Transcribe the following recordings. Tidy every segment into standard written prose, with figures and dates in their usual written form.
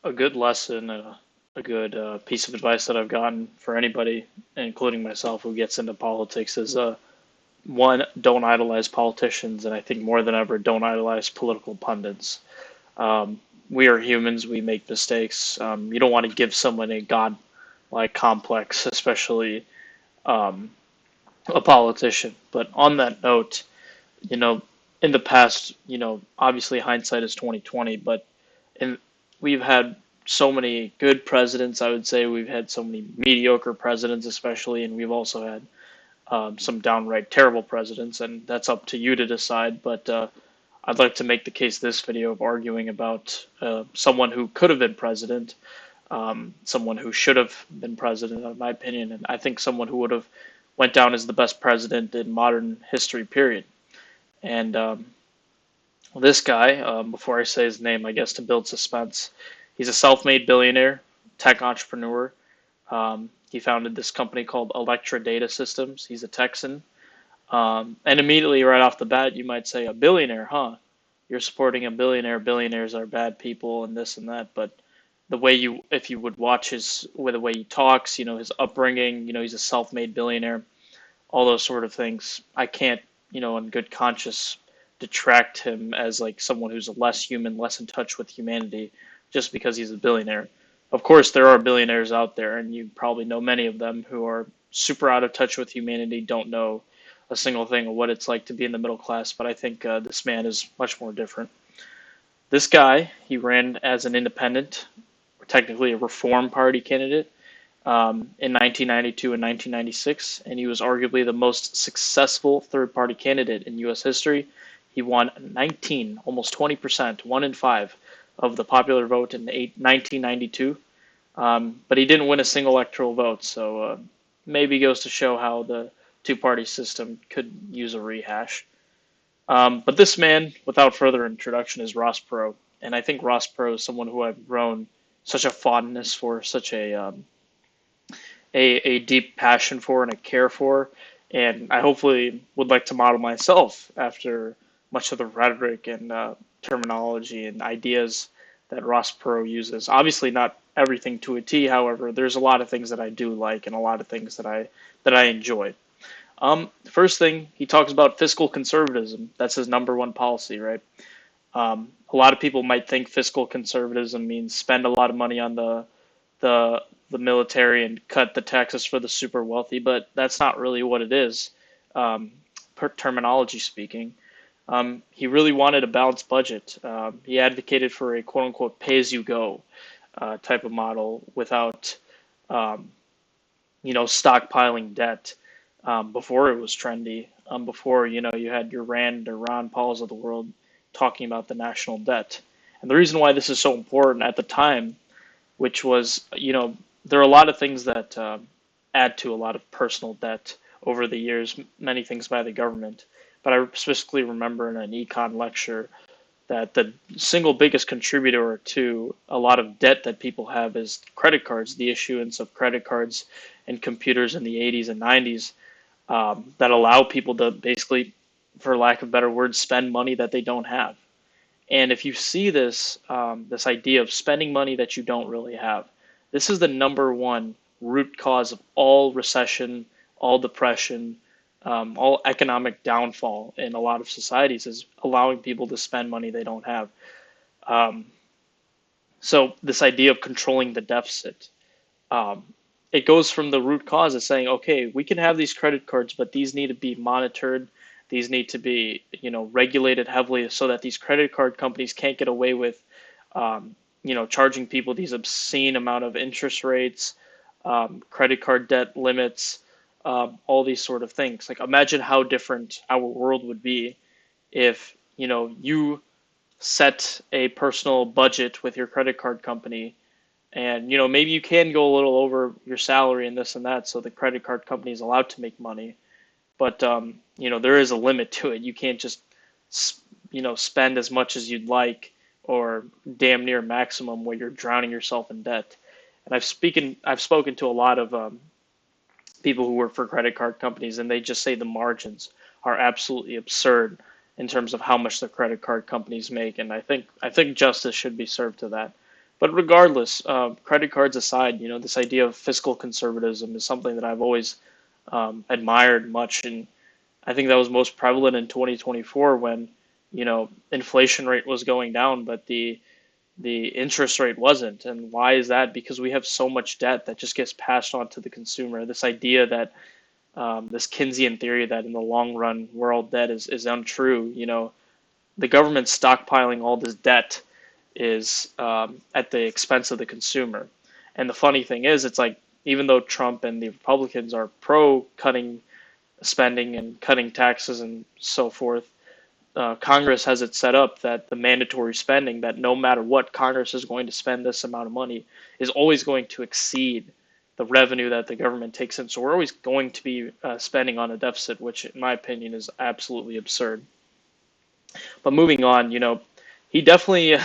A good lesson, a good piece of advice that I've gotten for anybody, including myself, who gets into politics is one, don't idolize politicians, and I think more than ever, don't idolize political pundits. We are humans, we make mistakes. You don't want to give someone a god-like complex, especially um, a politician. But on that note, you know, in the past, obviously hindsight is 2020, but in we've had so many good presidents. I would say we've had so many mediocre presidents, especially, and we've also had some downright terrible presidents, and that's up to you to decide. But I'd like to make the case this video of arguing about someone who could have been president, someone who should have been president, in my opinion, and I think someone who would have went down as the best president in modern history, period. And this guy, before I say his name, I guess to build suspense, he's a self-made billionaire, tech entrepreneur. He founded this company called Electra Data Systems. He's a Texan. And immediately, right off the bat, you might say, a billionaire, huh? You're supporting a billionaire. Billionaires are bad people and this and that. But if you would watch the way he talks, his upbringing, he's a self-made billionaire, all those sort of things. I can't, in good conscience, detract him as like someone who's less human, less in touch with humanity, just because he's a billionaire. Of course, there are billionaires out there, and you probably know many of them who are super out of touch with humanity, don't know a single thing of what it's like to be in the middle class. But I think this man is much more different. This guy, he ran as an independent, technically a Reform Party candidate, in 1992 and 1996, and he was arguably the most successful third-party candidate in U.S. history. He won 19, almost 20%, 1 in 5 of the popular vote in 1992, but he didn't win a single electoral vote, so maybe goes to show how the two-party system could use a rehash. But this man, without further introduction, is Ross Perot, and I think Ross Perot is someone who I've grown such a fondness for, such a deep passion for and a care for, and I hopefully would like to model myself after much of the rhetoric and terminology and ideas that Ross Perot uses. Obviously, not everything to a T. However, there's a lot of things that I do like and a lot of things that I enjoy. First thing, he talks about fiscal conservatism. That's his number one policy, right? A lot of people might think fiscal conservatism means spend a lot of money on the the military and cut the taxes for the super wealthy, but that's not really what it is, per terminology speaking. He really wanted a balanced budget. He advocated for a quote unquote pay as you go type of model without, um, stockpiling debt before it was trendy. Before, you had your Rand or Ron Pauls of the world talking about the national debt. And the reason why this is so important at the time, which was, there are a lot of things that add to a lot of personal debt over the years, many things by the government. But I specifically remember in an econ lecture that the single biggest contributor to a lot of debt that people have is credit cards, the issuance of credit cards and computers in the 80s and 90s, that allow people to basically, for lack of better words, spend money that they don't have. And if you see this idea of spending money that you don't really have, this is the number one root cause of all recession, all depression, all economic downfall in a lot of societies is allowing people to spend money they don't have. Um, so this idea of controlling the deficit, um, it goes from the root cause of saying, okay, we can have these credit cards, but these need to be monitored. These need to be, regulated heavily so that these credit card companies can't get away with, charging people these obscene amount of interest rates, credit card debt limits, all these sort of things. Like imagine how different our world would be if, you set a personal budget with your credit card company and, maybe you can go a little over your salary and this and that, so the credit card company is allowed to make money. But there is a limit to it. You can't just, spend as much as you'd like, or damn near maximum, where you're drowning yourself in debt. And I've spoken to a lot of people who work for credit card companies, and they just say the margins are absolutely absurd in terms of how much the credit card companies make. And I think justice should be served to that. But regardless, credit cards aside, this idea of fiscal conservatism is something that I've always admired much, and I think that was most prevalent in 2024 when, inflation rate was going down, but the interest rate wasn't. And why is that? Because we have so much debt that just gets passed on to the consumer. This idea that this Keynesian theory that in the long run world debt is untrue. The government stockpiling all this debt is at the expense of the consumer. And the funny thing is, it's like even though Trump and the Republicans are pro cutting spending and cutting taxes and so forth, Congress has it set up that the mandatory spending, that no matter what, Congress is going to spend this amount of money, is always going to exceed the revenue that the government takes in. So we're always going to be spending on a deficit, which, in my opinion, is absolutely absurd. But moving on, he definitely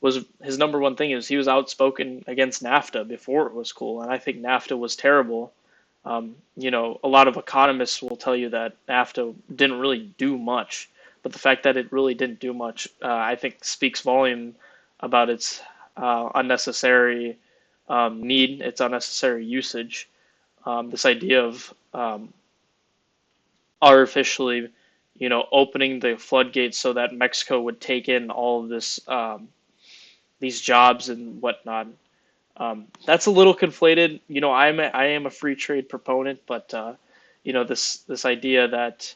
was his number one thing is he was outspoken against NAFTA before it was cool, and I think NAFTA was terrible. A lot of economists will tell you that NAFTA didn't really do much, but the fact that it really didn't do much, I think, speaks volume about its unnecessary need, its unnecessary usage. This idea of artificially, opening the floodgates so that Mexico would take in all of this, these jobs and whatnot. That's a little conflated. I am a free trade proponent, but this idea that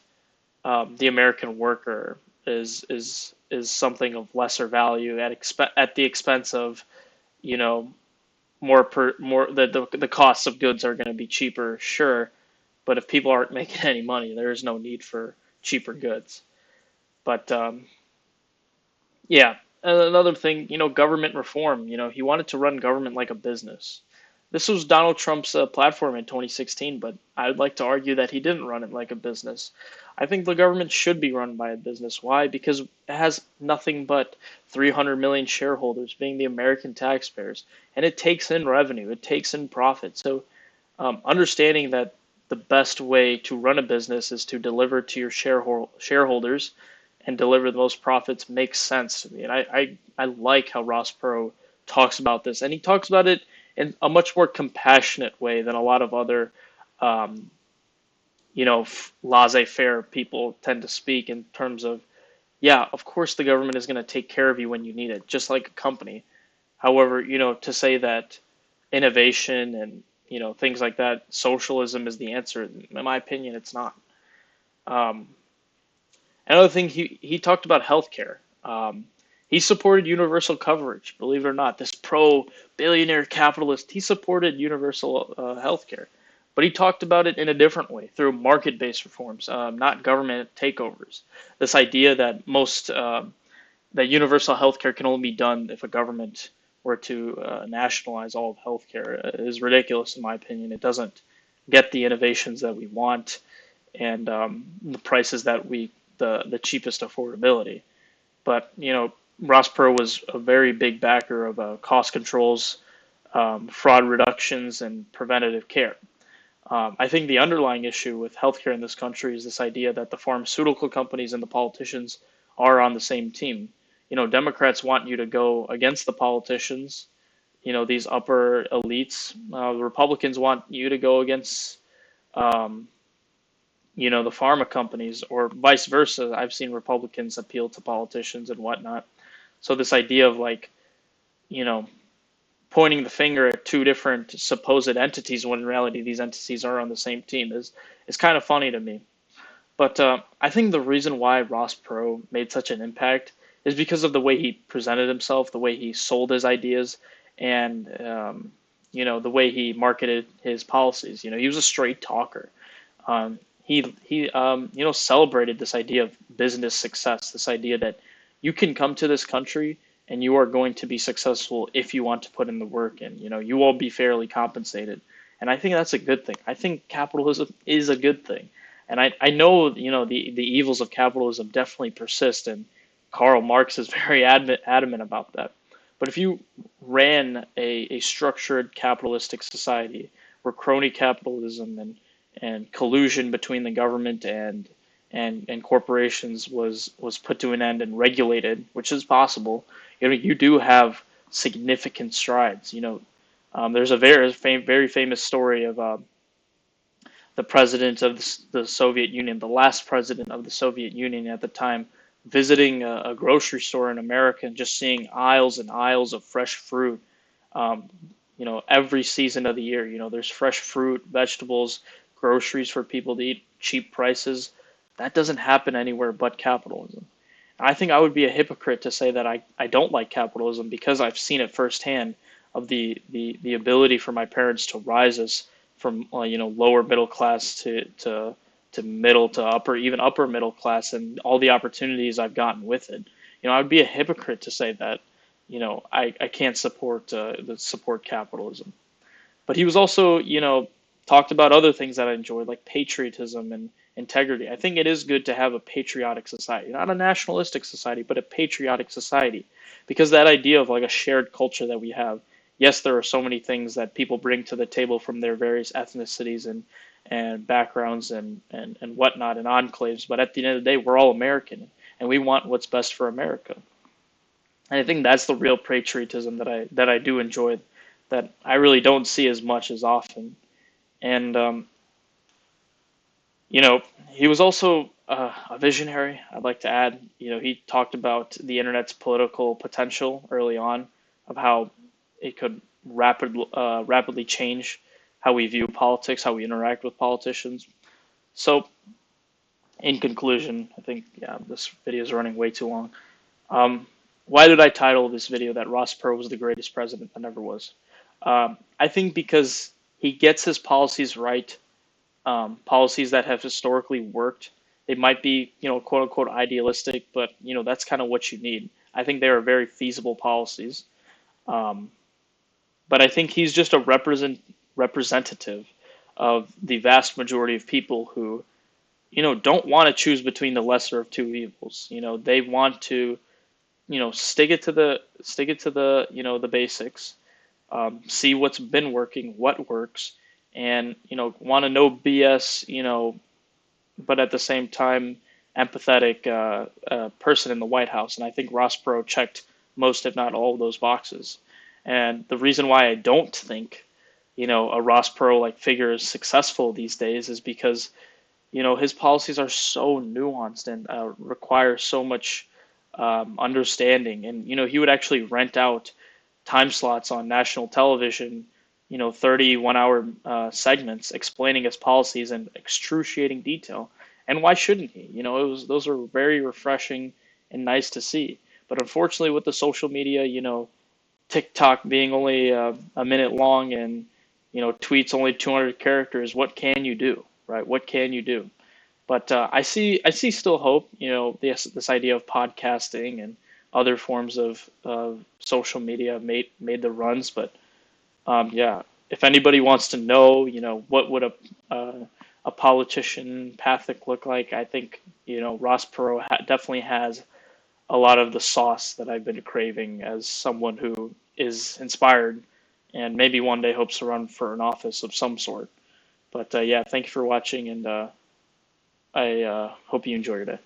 the American worker is something of lesser value at the expense of you know more the costs of goods are going to be cheaper, sure, but if people aren't making any money, there is no need for cheaper goods. But yeah, another thing, government reform. He wanted to run government like a business. This was Donald Trump's platform in 2016, but I would like to argue that he didn't run it like a business. I think the government should be run by a business. Why? Because it has nothing but 300 million shareholders, being the American taxpayers, and it takes in revenue, it takes in profit. So, understanding that the best way to run a business is to deliver to your shareholders and deliver the most profits makes sense to me. And I like how Ross Perot talks about this, and he talks about it in a much more compassionate way than a lot of other, um, laissez-faire people tend to speak in terms of, yeah, of course the government is going to take care of you when you need it, just like a company. However, to say that innovation and, things like that, socialism is the answer, in my opinion, it's not. Um, Another thing, he talked about healthcare. He supported universal coverage, believe it or not. This pro billionaire capitalist, he supported universal healthcare, but he talked about it in a different way through market based reforms, not government takeovers. This idea that that universal healthcare can only be done if a government were to nationalize all of healthcare is ridiculous, in my opinion. It doesn't get the innovations that we want and the prices that the cheapest affordability. But Ross Perot was a very big backer of cost controls, fraud reductions, and preventative care. I think the underlying issue with healthcare in this country is this idea that the pharmaceutical companies and the politicians are on the same team. Democrats want you to go against the politicians, these upper elites. The Republicans want you to go against, um, the pharma companies, or vice versa. I've seen Republicans appeal to politicians and whatnot. So this idea of like, you know, pointing the finger at two different supposed entities when in reality these entities are on the same team is kind of funny to me. But I think the reason why Ross Perot made such an impact is because of the way he presented himself, the way he sold his ideas, and the way he marketed his policies. He was a straight talker. He celebrated this idea of business success, this idea that you can come to this country and you are going to be successful if you want to put in the work, and you will be fairly compensated. And I think that's a good thing. I think capitalism is a good thing. And I know, the evils of capitalism definitely persist, and Karl Marx is very adamant about that. But if you ran a structured capitalistic society where crony capitalism and collusion between the government and corporations was put to an end and regulated, which is possible, you do have significant strides. There's a very famous story of the president of the Soviet Union, the last president of the Soviet Union at the time, visiting a grocery store in America and just seeing aisles and aisles of fresh fruit. Um, every season of the year, there's fresh fruit, vegetables, groceries for people to eat, cheap prices. That doesn't happen anywhere but capitalism. I think I would be a hypocrite to say that I don't like capitalism because I've seen it firsthand of the ability for my parents to rise us from lower middle class to middle to upper, even upper middle class, and all the opportunities I've gotten with it. I would be a hypocrite to say that I can't support capitalism. But he was also talked about other things that I enjoyed, like patriotism and integrity. I think it is good to have a patriotic society, not a nationalistic society, but a patriotic society, because that idea of like a shared culture that we have. Yes, there are so many things that people bring to the table from their various ethnicities and backgrounds and whatnot and enclaves, but at the end of the day, we're all American and we want what's best for America. And I think that's the real patriotism that I do enjoy, that I really don't see as much as often. And he was also a visionary. I'd like to add, he talked about the internet's political potential early on, of how it could rapidly change how we view politics, how we interact with politicians. So, in conclusion, I think this video is running way too long. Why did I title this video that Ross Perot was the greatest president that never was? I think because he gets his policies right, policies that have historically worked. They might be, quote unquote, idealistic, but that's kind of what you need. I think they are very feasible policies. Um, but I think he's just a representative of the vast majority of people who, don't want to choose between the lesser of two evils. They want to, stick it to the the basics, see what's been working, what works, and want to know BS, but at the same time empathetic person in the White House. And I think Ross Perot checked most, if not all, of those boxes. And the reason why I don't think a Ross Perot like figure is successful these days is because his policies are so nuanced and require so much understanding. And he would actually rent out time slots on national television, 31-hour segments explaining his policies in excruciating detail. And why shouldn't he? Those are very refreshing and nice to see. But unfortunately, with the social media, TikTok being only a minute long and tweets only 200 characters, what can you do, right? What can you do? But I see still hope. This idea of podcasting and other forms of social media have made the runs. But yeah, if anybody wants to know, what would a politician pathic look like, I think Ross Perot definitely has a lot of the sauce that I've been craving as someone who is inspired and maybe one day hopes to run for an office of some sort. But yeah, thank you for watching, and I hope you enjoy your day.